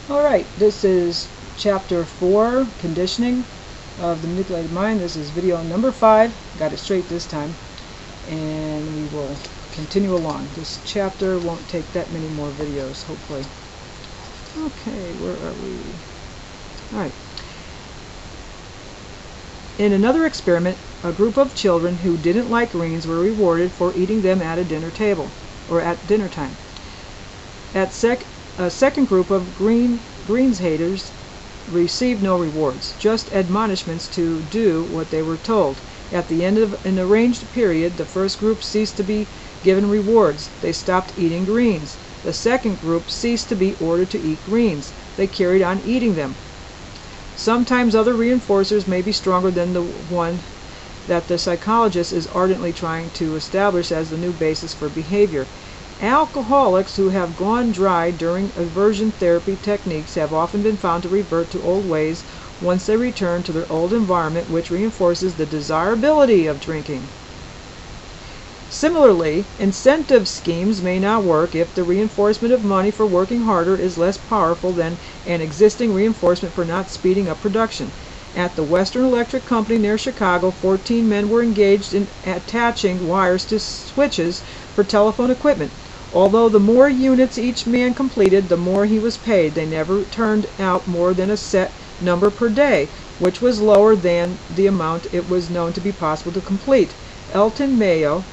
Alright, this is Chapter 4, Conditioning of the Manipulated Mind. This is video number 5. Got it straight this time. And we will continue along. This chapter won't take that many more videos, hopefully. Okay, where are we? Alright. In another experiment, a group of children who didn't like greens were rewarded for eating them at a dinner table, or at dinner time. A second group of greens haters received no rewards, just admonishments to do what they were told. At the end of an arranged period, the first group ceased to be given rewards. They stopped eating greens. The second group ceased to be ordered to eat greens. They carried on eating them. Sometimes other reinforcers may be stronger than the one that the psychologist is ardently trying to establish as the new basis for behavior. Alcoholics who have gone dry during aversion therapy techniques have often been found to revert to old ways once they return to their old environment, which reinforces the desirability of drinking. Similarly, incentive schemes may not work if the reinforcement of money for working harder is less powerful than an existing reinforcement for not speeding up production. At the Western Electric Company near Chicago, 14 men were engaged in attaching wires to switches for telephone equipment. Although the more units each man completed, the more he was paid. They never turned out more than a set number per day, which was lower than the amount it was known to be possible to complete. Elton Mayo,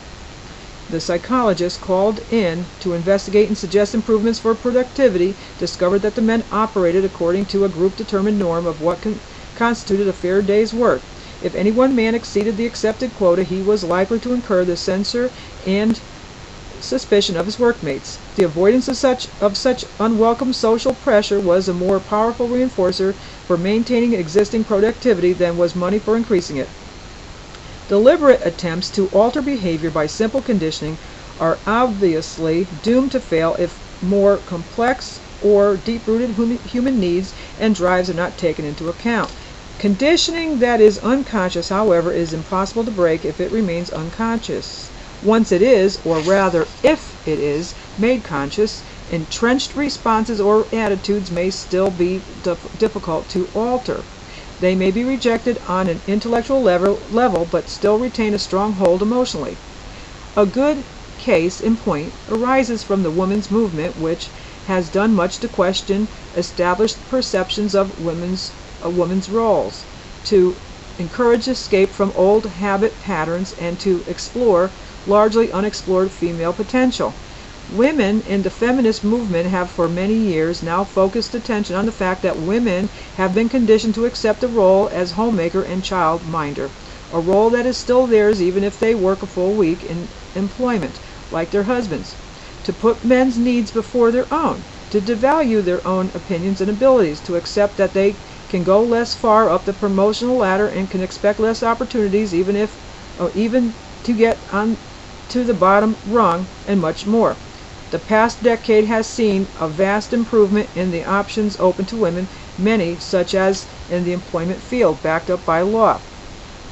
the psychologist called in to investigate and suggest improvements for productivity, discovered that the men operated according to a group-determined norm of what constituted a fair day's work. If any one man exceeded the accepted quota, he was likely to incur the censure and suspicion of his workmates. The avoidance of such unwelcome social pressure was a more powerful reinforcer for maintaining existing productivity than was money for increasing it. Deliberate attempts to alter behavior by simple conditioning are obviously doomed to fail if more complex or deep-rooted human needs and drives are not taken into account. Conditioning that is unconscious, however, is impossible to break if it remains unconscious. Once it is, or rather if it is, made conscious, entrenched responses or attitudes may still be difficult to alter. They may be rejected on an intellectual level, but still retain a strong hold emotionally. A good case in point arises from the women's movement, which has done much to question established perceptions of women's roles, to encourage escape from old habit patterns, and to explore largely unexplored female potential. Women in the feminist movement have for many years now focused attention on the fact that women have been conditioned to accept a role as homemaker and child minder, a role that is still theirs even if they work a full week in employment, like their husbands, to put men's needs before their own, to devalue their own opinions and abilities, to accept that they can go less far up the promotional ladder and can expect less opportunities even to get on to the bottom rung, and much more. The past decade has seen a vast improvement in the options open to women, many such as in the employment field, backed up by law.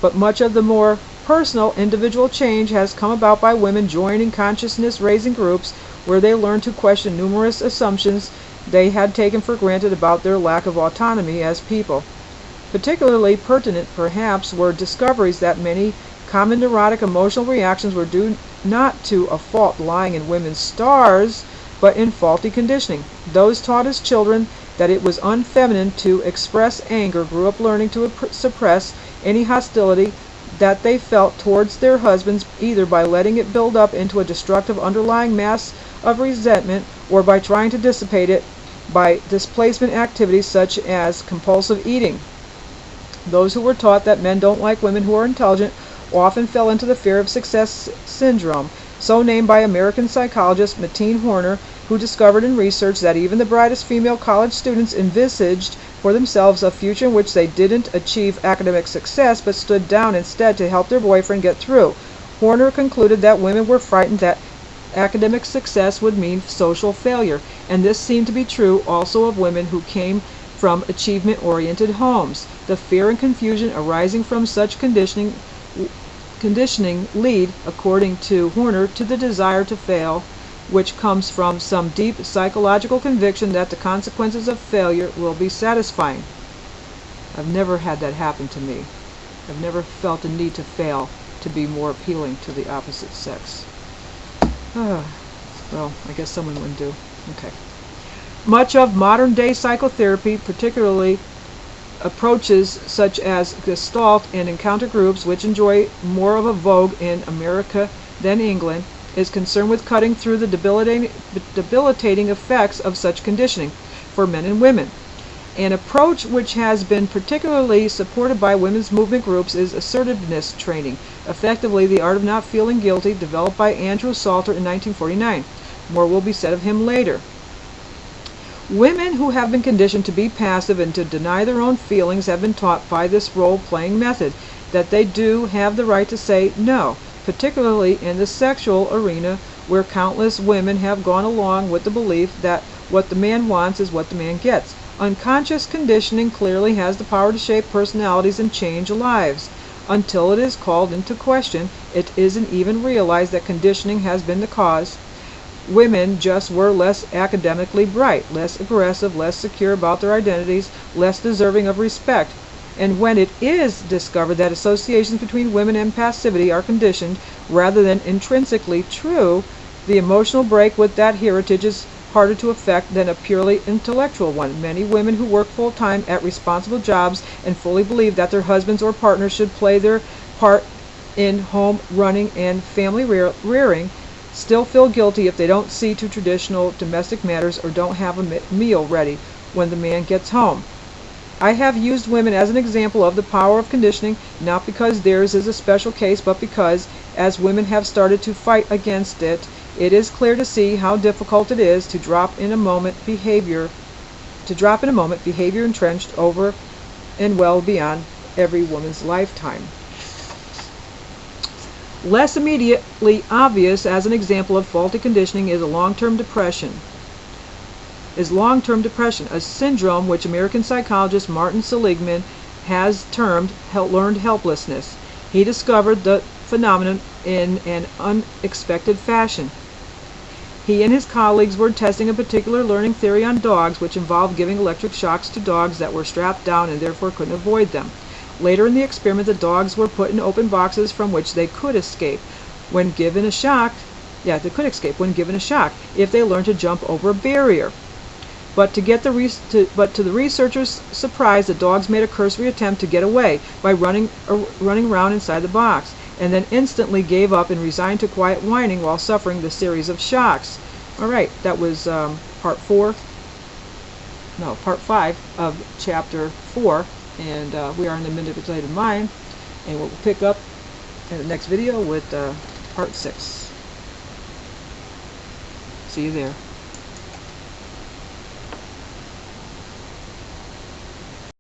But much of the more personal individual change has come about by women joining consciousness-raising groups where they learn to question numerous assumptions they had taken for granted about their lack of autonomy as people. Particularly pertinent, perhaps, were discoveries that many common neurotic emotional reactions were due not to a fault lying in women's stars, but in faulty conditioning. Those taught as children that it was unfeminine to express anger grew up learning to suppress any hostility that they felt towards their husbands, either by letting it build up into a destructive underlying mass of resentment or by trying to dissipate it by displacement activities such as compulsive eating. Those who were taught that men don't like women who are intelligent often fell into the fear of success syndrome, so named by American psychologist Mateen Horner, who discovered in research that even the brightest female college students envisaged for themselves a future in which they didn't achieve academic success but stood down instead to help their boyfriend get through. Horner concluded that women were frightened that academic success would mean social failure, and this seemed to be true also of women who came from achievement-oriented homes. The fear and confusion arising from such conditioning lead, according to Horner, to the desire to fail which comes from some deep psychological conviction that the consequences of failure will be satisfying. I've never had that happen to me. I've never felt the need to fail to be more appealing to the opposite sex. Well, I guess someone wouldn't do. Okay. Much of modern-day psychotherapy, particularly approaches such as Gestalt and encounter groups, which enjoy more of a vogue in America than England, is concerned with cutting through the debilitating effects of such conditioning for men and women. An approach which has been particularly supported by women's movement groups is assertiveness training, effectively the art of not feeling guilty, developed by Andrew Salter in 1949. More will be said of him later. Women who have been conditioned to be passive and to deny their own feelings have been taught by this role-playing method that they do have the right to say no, particularly in the sexual arena, where countless women have gone along with the belief that what the man wants is what the man gets. Unconscious conditioning clearly has the power to shape personalities and change lives. Until it is called into question, it isn't even realized that conditioning has been the cause. Women just were less academically bright, less aggressive, less secure about their identities, less deserving of respect. And when it is discovered that associations between women and passivity are conditioned rather than intrinsically true, the emotional break with that heritage is harder to effect than a purely intellectual one. Many women who work full-time at responsible jobs and fully believe that their husbands or partners should play their part in home running and family rearing still feel guilty if they don't see to traditional domestic matters or don't have a meal ready when the man gets home. I have used women as an example of the power of conditioning, not because theirs is a special case, but because, as women have started to fight against it, it is clear to see how difficult it is to drop in a moment behavior entrenched over and well beyond every woman's lifetime. Less immediately obvious as an example of faulty conditioning is long-term depression, a syndrome which American psychologist Martin Seligman has termed learned helplessness. He discovered the phenomenon in an unexpected fashion. He and his colleagues were testing a particular learning theory on dogs, which involved giving electric shocks to dogs that were strapped down and therefore couldn't avoid them. Later in the experiment, the dogs were put in open boxes from which they could escape when given a shock. If they learned to jump over a barrier. But to the researchers' surprise, the dogs made a cursory attempt to get away by running around inside the box, and then instantly gave up and resigned to quiet whining while suffering the series of shocks. All right, that was part 5 of chapter 4. And we are in the Manipulated Mind, and we'll pick up in the next video with part 6. See you there.